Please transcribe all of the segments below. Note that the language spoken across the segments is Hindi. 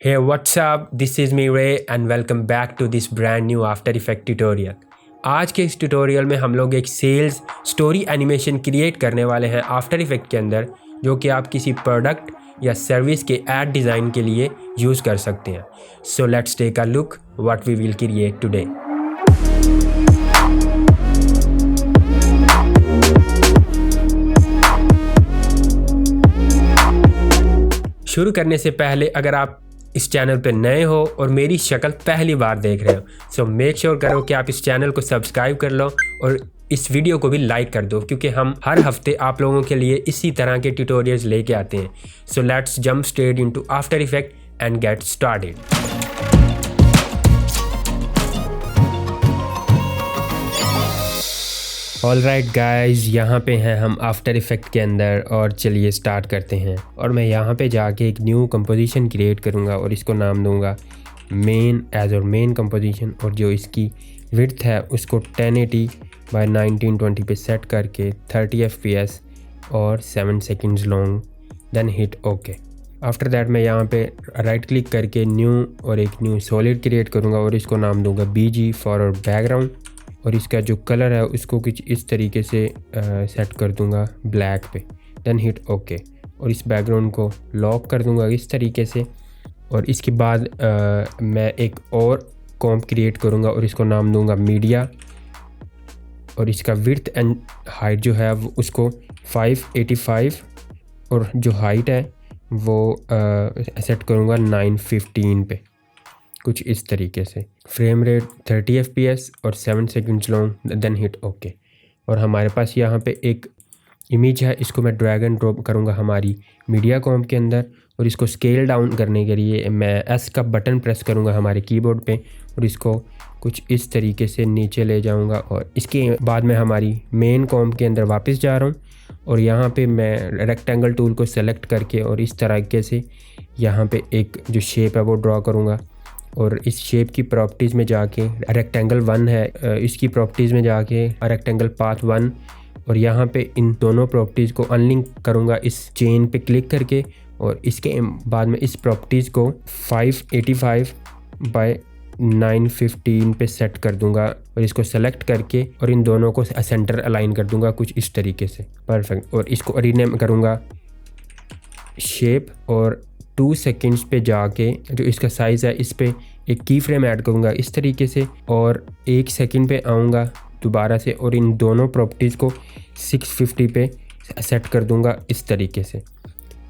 Hey, what's up? This is me Ray and welcome back to this brand new After Effects tutorial. आज के इस ट्यूटोरियल में हम लोग एक सेल्स स्टोरी एनिमेशन क्रिएट करने वाले हैं आफ्टर इफेक्ट के अंदर, जो कि आप किसी प्रोडक्ट या सर्विस के एड डिज़ाइन के लिए यूज़ कर सकते हैं. So let's take a look what we will create today. शुरू करने से पहले अगर आप इस चैनल पे नए हो और मेरी शक्ल पहली बार देख रहे हो, सो मेक श्योर करो कि आप इस चैनल को सब्सक्राइब कर लो और इस वीडियो को भी लाइक कर दो, क्योंकि हम हर हफ्ते आप लोगों के लिए इसी तरह के ट्यूटोरियल्स लेके आते हैं. So let's jump straight into after effect and get started. Alright guys, यहाँ पे हैं हम आफ्टर इफेक्ट के अंदर और चलिए स्टार्ट करते हैं. और मैं यहाँ पे जाके एक न्यू कंपोजिशन क्रिएट करूँगा और इसको नाम दूँगा मेन एज और मेन कंपोजिशन. और जो इसकी विड्थ है उसको 1080 बाय 1920 पे सेट करके 30 fps और 7 seconds long, then hit okay. After that मैं यहाँ पे राइट क्लिक करके न्यू और एक न्यू सॉलिड क्रिएट करूँगा और इसको नाम दूँगा BG फॉर बैकग्राउंड. और इसका जो कलर है उसको कुछ इस तरीके से सेट कर दूंगा ब्लैक पे, देन हिट ओके. और इस बैकग्राउंड को लॉक कर दूंगा इस तरीके से. और इसके बाद मैं एक और कॉम्प क्रिएट करूंगा और इसको नाम दूंगा मीडिया. और इसका विड्थ एंड हाइट जो है वो उसको 585 और जो हाइट है वो सेट करूंगा 915 पे, कुछ इस तरीके से. फ्रेम रेट 30 fps और 7 seconds long, then hit okay. और हमारे पास यहाँ पे एक इमेज है, इसको मैं ड्रैग एंड ड्रॉप करूँगा हमारी मीडिया कॉम्प के अंदर. और इसको स्केल डाउन करने के लिए मैं S का बटन प्रेस करूँगा हमारे कीबोर्ड पे और इसको कुछ इस तरीके से नीचे ले जाऊँगा. और इसके बाद मैं हमारी मेन कॉम्प के अंदर वापस जा रहा हूँ और यहाँ पे मैं रेक्टेंगल टूल को सेलेक्ट करके और इस तरीके से यहाँ पे एक जो शेप है वो ड्रॉ करूँगा. और इस शेप की प्रॉपर्टीज़ में जाके रेक्टेंगल 1 है, इसकी प्रॉपर्टीज़ में जाके रेक्टेंगल पाथ 1 और यहाँ पे इन दोनों प्रॉपर्टीज़ को अनलिंक करूँगा इस चेन पे क्लिक करके. और इसके बाद में इस प्रॉपर्टीज़ को 585 बाय 915 पे सेट कर दूँगा और इसको सेलेक्ट करके और इन दोनों को सेंटर अलाइन कर दूँगा कुछ इस तरीके से. परफेक्ट. और इसको रीनेम करूँगा शेप और 2 सेकेंड्स पे जाके जो इसका साइज़ है इस पे एक की फ्रेम ऐड करूँगा इस तरीके से. और 1 सेकेंड पे आऊँगा दोबारा से और इन दोनों प्रॉपर्टीज़ को 650 पे सेट कर दूँगा इस तरीके से.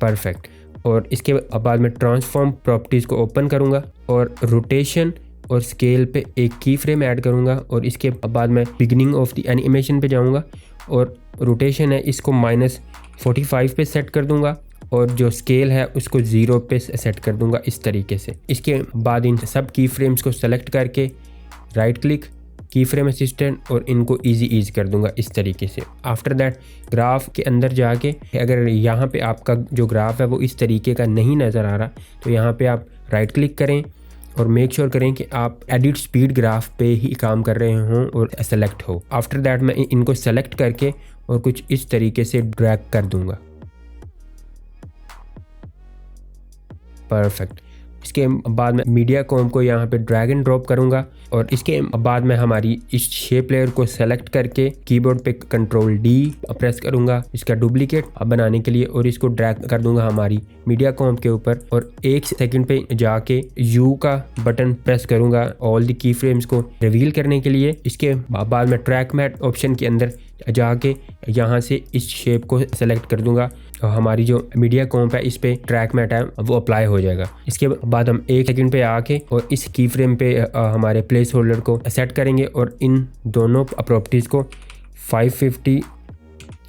परफेक्ट. और इसके बाद में ट्रांसफॉर्म प्रॉपर्टीज़ को ओपन करूँगा और रोटेशन और स्केल पे एक की फ्रेम ऐड करूँगा. और इसके बाद मैं बिगिनिंग ऑफ द एनिमेशन पे जाऊँगा और रोटेशन है इसको -45 पे सेट कर दूँगा और जो स्केल है उसको 0 पे सेट कर दूंगा इस तरीके से. इसके बाद इन सब की फ्रेम्स को सेलेक्ट करके right click keyframe assistant और इनको ईजी कर दूंगा इस तरीके से. आफ्टर दैट ग्राफ के अंदर जाके अगर यहाँ पे आपका जो ग्राफ है वो इस तरीके का नहीं नज़र आ रहा तो यहाँ पे आप राइट क्लिक करें और मेक श्योर करें कि आप एडिट स्पीड ग्राफ पे ही काम कर रहे हों और सेलेक्ट हो. आफ्टर दैट मैं इनको सेलेक्ट करके और कुछ इस तरीके से ड्रैग कर दूंगा. परफेक्ट. इसके बाद मैं मीडिया कॉम्प को यहाँ पे ड्रैग एंड ड्रॉप करूँगा और इसके बाद मैं हमारी इस शेप लेयर को सेलेक्ट करके कीबोर्ड पे Ctrl D प्रेस करूँगा इसका डुप्लीकेट बनाने के लिए और इसको ड्रैग कर दूँगा हमारी मीडिया कॉम्प के ऊपर. और 1 सेकंड पे जाके U का बटन प्रेस करूँगा ऑल द की फ्रेम्स को रिवील करने के लिए. इसके बाद मैं ट्रैक मैट ऑप्शन के अंदर जाके यहाँ से इस शेप को सेलेक्ट कर दूँगा और हमारी जो मीडिया कॉम्प है इस पे ट्रैक मैट है वो अप्लाई हो जाएगा. इसके बाद हम 1 सेकंड पे आके और इस की फ्रेम पे हमारे प्लेस होल्डर को सेट करेंगे और इन दोनों प्रॉपर्टीज़ को 550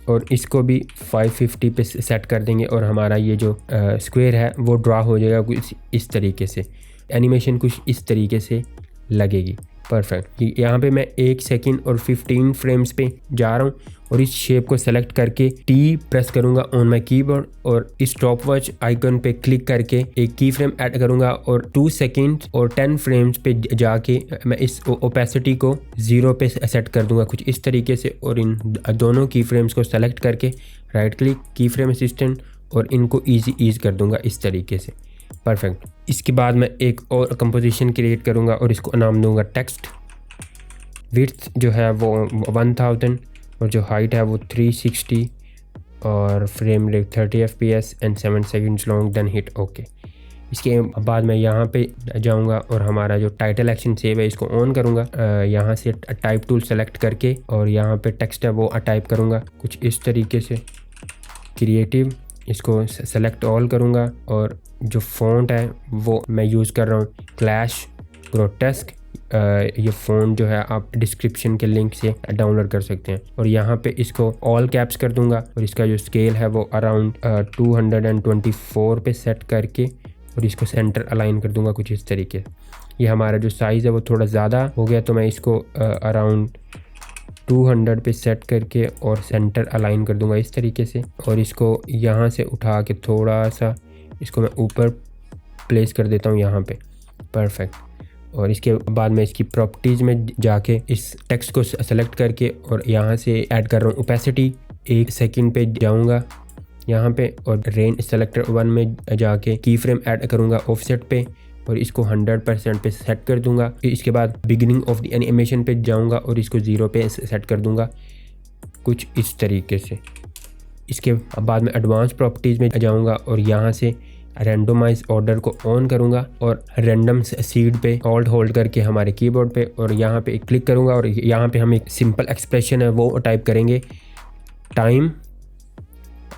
और इसको भी 550 पे सेट कर देंगे और हमारा ये जो स्क्वायर है वो ड्रा हो जाएगा कुछ इस तरीके से. एनिमेशन कुछ इस तरीके से लगेगी. परफेक्ट. यहाँ पे मैं 1 सेकंड और 15 फ्रेम्स पे जा रहा हूँ और इस शेप को सेलेक्ट करके T प्रेस करूँगा ऑन माई कीबोर्ड और इस स्टॉप वॉच आइकन पे क्लिक करके एक की फ्रेम ऐड करूँगा और 2 सेकंड और 10 फ्रेम्स पे जाके मैं इस ओपेसिटी को 0 पे सेट कर दूँगा कुछ इस तरीके से. और इन दोनों की फ्रेम्स को सेलेक्ट करके right click keyframe assistant और इनको ईज कर दूँगा इस तरीके से. परफेक्ट। इसके बाद मैं एक और कंपोजिशन क्रिएट करूँगा और इसको नाम दूंगा टेक्स्ट। विड्थ जो है वो 1000 और जो हाइट है वो 360 और frame rate 30 fps and 7 seconds long, then hit okay. इसके बाद मैं यहाँ पे जाऊँगा और हमारा जो टाइटल एक्शन सेव है इसको ऑन करूँगा। यहाँ से टाइप टूल सेलेक्ट करके और यहाँ पे टेक्स्ट है वो टाइप करूँगा कुछ इस तरीके से। क्रिएटिव इसको सेलेक्ट ऑल करूँगा और जो फ़ॉन्ट है वो मैं यूज़ कर रहा हूँ क्लैश ग्रोटेस्क। ये फ़ॉन्ट जो है आप डिस्क्रिप्शन के लिंक से डाउनलोड कर सकते हैं। और यहाँ पे इसको ऑल कैप्स कर दूंगा और इसका जो स्केल है वो अराउंड 224 पे सेट करके और इसको सेंटर अलाइन कर दूंगा कुछ इस तरीके। ये हमारा जो साइज़ है वो थोड़ा ज़्यादा हो गया तो मैं इसको अराउंड 200 पे सेट करके और सेंटर अलाइन कर दूंगा इस तरीके से। और इसको यहाँ से उठा के थोड़ा सा इसको मैं ऊपर प्लेस कर देता हूँ यहाँ पे। परफेक्ट। और इसके बाद मैं इसकी प्रॉपर्टीज़ में जाके इस टेक्स्ट को सेलेक्ट करके और यहाँ से ऐड कर रहा हूँ ओपेसिटी। 1 सेकंड पे जाऊँगा यहाँ पे और रेंज सेलेक्टर 1 में जाके की फ्रेम ऐड करूँगा ऑफसेट पे और इसको 100% पे सेट कर दूँगा। इसके बाद बिगिनिंग ऑफ द एनिमेशन पे जाऊँगा और इसको 0 पे सेट कर दूँगा कुछ इस तरीके से। इसके बाद मैं एडवांस प्रॉपर्टीज़ में जाऊँगा और यहाँ से रैंडमाइज ऑर्डर को ऑन करूँगा और रैंडम सीड पे ऑल्ट होल्ड करके हमारे कीबोर्ड पे और यहाँ पे क्लिक करूँगा और यहाँ पे हम एक सिंपल एक्सप्रेशन है वो टाइप करेंगे टाइम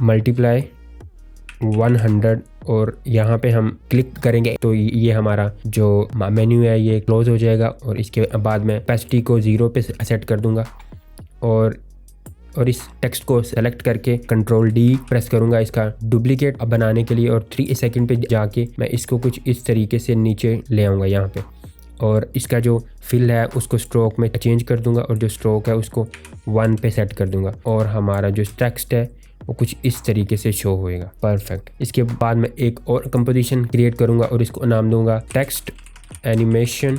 मल्टीप्लाई 100 और यहाँ पे हम क्लिक करेंगे तो ये हमारा जो मेन्यू है ये क्लोज हो जाएगा। और इसके बाद मैं ओपेसिटी को 0 पे सेट कर दूँगा और इस टेक्स्ट को सेलेक्ट करके कंट्रोल D प्रेस करूँगा इसका डुप्लीकेट बनाने के लिए और 3 सेकंड पे जाके मैं इसको कुछ इस तरीके से नीचे ले आऊँगा यहाँ पे। और इसका जो फिल है उसको स्ट्रोक में चेंज कर दूँगा और जो स्ट्रोक है उसको 1 पे सेट कर दूँगा और हमारा जो टेक्स्ट है वो कुछ इस तरीके से शो होएगा। परफेक्ट। इसके बाद मैं एक और कंपोजिशन क्रिएट करूँगा और इसको नाम दूँगा टेक्स्ट एनिमेशन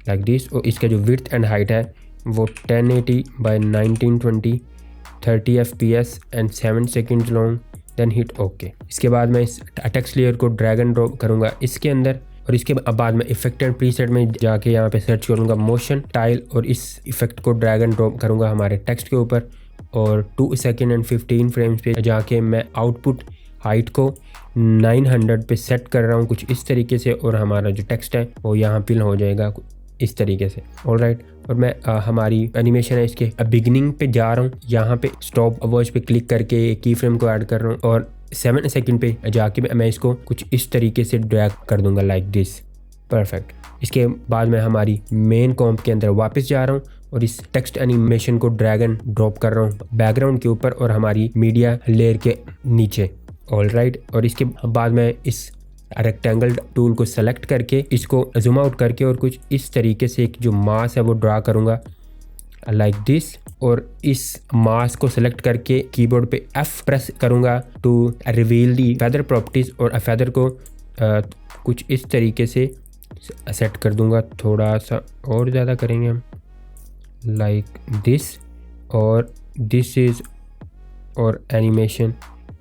लाइक दिस। और इसका जो विड्थ एंड हाइट है वो 1080 by 1920 30 fps and 7 seconds long, then hit okay. इसके बाद मैं इस टेक्स्ट लेयर को ड्रैग एंड ड्रॉप करूँगा इसके अंदर और इसके बाद मैं इफेक्ट एंड प्रीसेट में जाके यहाँ पे सर्च करूँगा मोशन टाइल और इस इफेक्ट को ड्रैग एंड ड्रॉप करूँगा हमारे टेक्स्ट के ऊपर और 2 सेकंड एंड 15 फ्रेम्स पे जाके मैं आउटपुट हाइट को 900 पे सेट कर रहा हूँ कुछ इस तरीके से और हमारा जो टेक्स्ट है वो यहाँ फिल हो जाएगा इस तरीके से। ऑलराइट। और मैं हमारी एनिमेशन है इसके बिगिनिंग पे जा रहा हूँ, यहाँ पे स्टॉप वॉच पे क्लिक करके की फ्रेम को ऐड कर रहा हूँ और 7 सेकंड पे जाके मैं इसको कुछ इस तरीके से ड्रैग कर दूंगा लाइक दिस। परफेक्ट। इसके बाद मैं हमारी मेन कॉम्प के अंदर वापस जा रहा हूँ और इस टेक्स्ट एनिमेशन को ड्रैग एंड ड्रॉप कर रहा हूँ बैकग्राउंड के ऊपर और हमारी मीडिया लेयर के नीचे। ऑलराइट। और इसके बाद मैं इस रेक्टेंगल टूल को सेलेक्ट करके इसको जूम आउट करके और कुछ इस तरीके से एक जो मास है वो ड्रा करूँगा लाइक दिस। और इस मास को सेलेक्ट करके कीबोर्ड पे F प्रेस करूँगा to reveal the feather properties और फेदर को कुछ इस तरीके से सेट कर दूँगा। थोड़ा सा और ज़्यादा करेंगे हम लाइक दिस और दिस इज़ और animation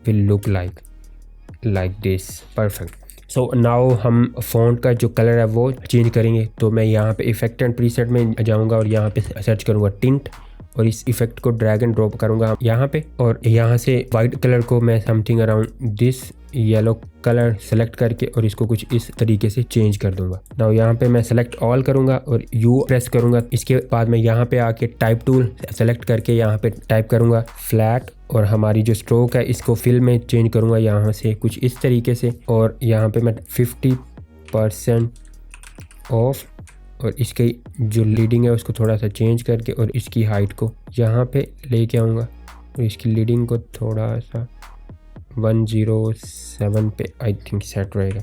will look like this. Perfect. So now हम फ़ॉन्ट का जो कलर है वो चेंज करेंगे। तो मैं यहाँ पे इफेक्ट एंड प्रीसेट में जाऊँगा और यहाँ पे सर्च करूँगा टिंट और इस इफेक्ट को ड्रैग एंड ड्रॉप करूँगा यहाँ पे और यहाँ से वाइट कलर को मैं something around this yellow colour select करके और इसको कुछ इस तरीके से चेंज कर दूंगा। नाउ यहाँ पे मैं सेलेक्ट ऑल करूँगा और U प्रेस करूँगा। इसके बाद मैं यहाँ पे आके टाइप टूल सेलेक्ट करके यहाँ पे टाइप करूँगा फ्लैट और हमारी जो स्ट्रोक है इसको फिल में चेंज करूँगा यहाँ से कुछ इस तरीके से और यहाँ पे मैं 50% ऑफ और इसकी जो लीडिंग है उसको थोड़ा सा चेंज करके और इसकी हाइट को यहाँ पे लेके आऊँगा और इसकी लीडिंग को थोड़ा सा 107 पे आई थिंक सेट रहेगा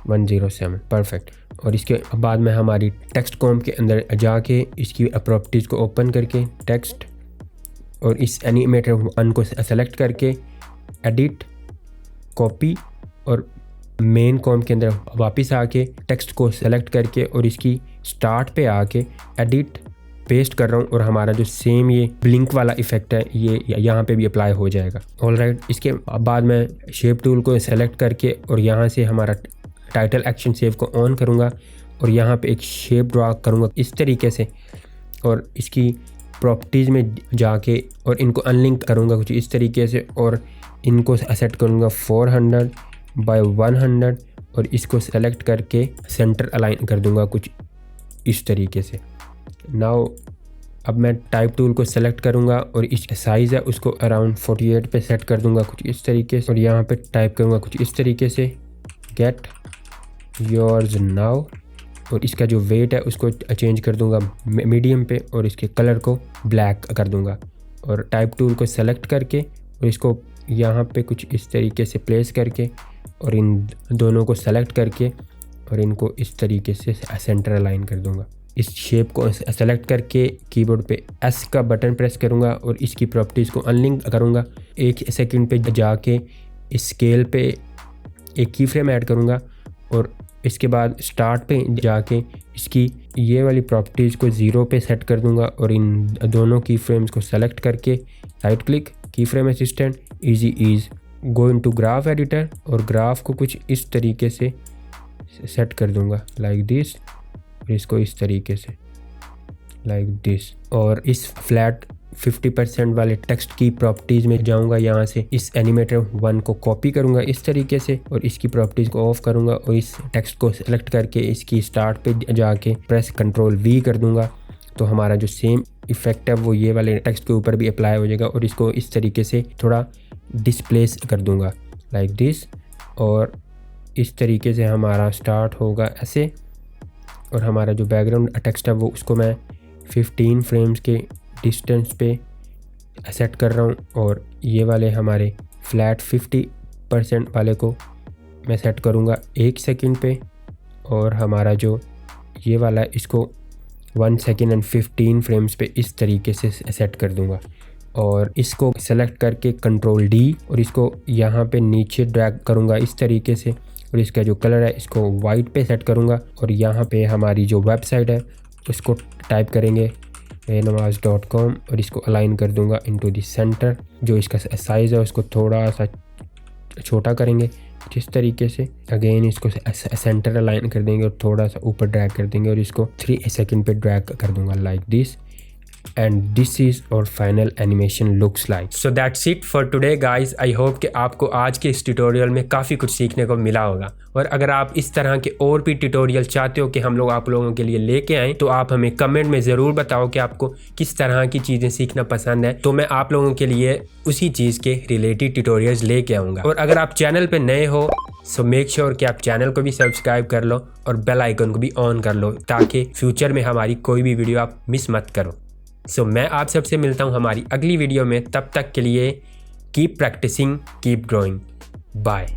107। परफेक्ट। और इसके बाद में हमारी टेक्स्ट कॉम्प के अंदर जाके इसकी प्रॉपर्टीज़ को ओपन करके टेक्स्ट और इस एनिमेटर 1 को सेलेक्ट करके एडिट कॉपी और मेन कॉम्प के अंदर वापस आके टेक्स्ट को सेलेक्ट करके और इसकी स्टार्ट पे आके एडिट पेस्ट कर रहा हूँ और हमारा जो सेम ये ब्लिंक वाला इफेक्ट है ये यहाँ पे भी अप्लाई हो जाएगा। ऑलराइट। इसके बाद मैं शेप टूल को सेलेक्ट करके और यहाँ से हमारा टाइटल एक्शन सेव को ऑन करूँगा और यहाँ पे एक शेप ड्रा करूँगा इस तरीके से, और इसकी प्रॉपर्टीज़ में जाके और इनको अनलिंक करूँगा कुछ इस तरीके से, और इनको सेट करूँगा 400 बाय 100 और इसको सेलेक्ट करके सेंटर अलाइन कर दूँगा कुछ इस तरीके से। नाउ अब मैं टाइप टूल को सेलेक्ट करूँगा और इस साइज़ है उसको अराउंड 48 पे सेट कर दूँगा कुछ इस तरीके से, और यहाँ पे टाइप करूँगा कुछ इस तरीके से गेट योर्स नाउ, और इसका जो वेट है उसको चेंज कर दूँगा मीडियम पे और इसके कलर को ब्लैक कर दूँगा, और टाइप टूल को सेलेक्ट करके और इसको यहाँ पे कुछ इस तरीके से प्लेस करके और इन दोनों को सेलेक्ट करके और इनको इस तरीके से सेंटर अलाइन कर दूँगा। इस शेप को सेलेक्ट करके कीबोर्ड पे एस का बटन प्रेस करूँगा और इसकी प्रॉपर्टीज़ को अनलिंक करूँगा। 1 सेकंड पे जाके इस स्केल पे एक की फ्रेम ऐड करूँगा और इसके बाद स्टार्ट पे जाके इसकी ये वाली प्रॉपर्टीज़ को 0 पे सेट कर दूँगा, और इन दोनों की फ्रेम्स को सेलेक्ट करके right click keyframe assistant easy ease go into graph editor और ग्राफ को कुछ इस तरीके से सेट कर दूँगा लाइक दिस, और इसको इस तरीके से लाइक दिस, और इस फ्लैट 50% वाले टेक्स्ट की प्रॉपर्टीज़ में जाऊंगा, यहाँ से इस एनिमेटर 1 को कॉपी करूंगा इस तरीके से और इसकी प्रॉपर्टीज़ को ऑफ करूंगा और इस टेक्स्ट को सेलेक्ट करके इसकी स्टार्ट पे जाके प्रेस कंट्रोल वी कर दूंगा, तो हमारा जो सेम इफेक्ट है वो ये वाले टेक्स्ट के ऊपर भी अप्लाई हो जाएगा, और इसको इस तरीके से थोड़ा डिस्प्लेस कर दूंगा लाइक दिस, और इस तरीके से हमारा स्टार्ट होगा ऐसे, और हमारा जो बैकग्राउंड टेक्स्ट है वो उसको मैं 15 फ्रेम्स के डिस्टेंस पे सेट कर रहा हूँ, और ये वाले हमारे फ्लैट 50% वाले को मैं सेट करूँगा 1 सेकंड पे, और हमारा जो ये वाला है इसको 1 सेकंड एंड 15 फ्रेम्स पे इस तरीके से सेट कर दूँगा, और इसको सेलेक्ट करके कंट्रोल डी और इसको यहाँ पे नीचे ड्रैग करूँगा इस तरीके से, और इसका जो कलर है इसको वाइट पे सेट करूँगा, और यहाँ पे हमारी जो वेबसाइट है उसको टाइप करेंगे mehnawaz.com और इसको अलाइन कर दूँगा इनटू द सेंटर। जो इसका साइज़ है उसको थोड़ा सा छोटा करेंगे जिस तरीके से, अगेन इसको सेंटर अलाइन कर देंगे और थोड़ा सा ऊपर ड्रैग कर देंगे और इसको 3 सेकंड पे ड्रैग कर दूँगा like this, and this is our final animation looks like. So that's it for today guys. I hope कि आपको आज के इस ट्यूटोरियल में काफ़ी कुछ सीखने को मिला होगा, और अगर आप इस तरह के और भी ट्यूटोरियल चाहते हो कि हम लोग आप लोगों के लिए लेके आएँ तो आप हमें कमेंट में ज़रूर बताओ कि आपको किस तरह की चीज़ें सीखना पसंद है, तो मैं आप लोगों के लिए उसी चीज़ के रिलेटेड ट्यूटोरियल्स लेके आऊँगा। और अगर आप चैनल पर नए हो सो मेक श्योर कि आप चैनल को भी सब्सक्राइब कर लो और बेल आइकन को भी ऑन कर लो, ताकि फ्यूचर में हमारी कोई भी वीडियो आप मिस मत करो। सो मैं आप सबसे मिलता हूँ हमारी अगली वीडियो में, तब तक के लिए keep practising, keep growing, bye.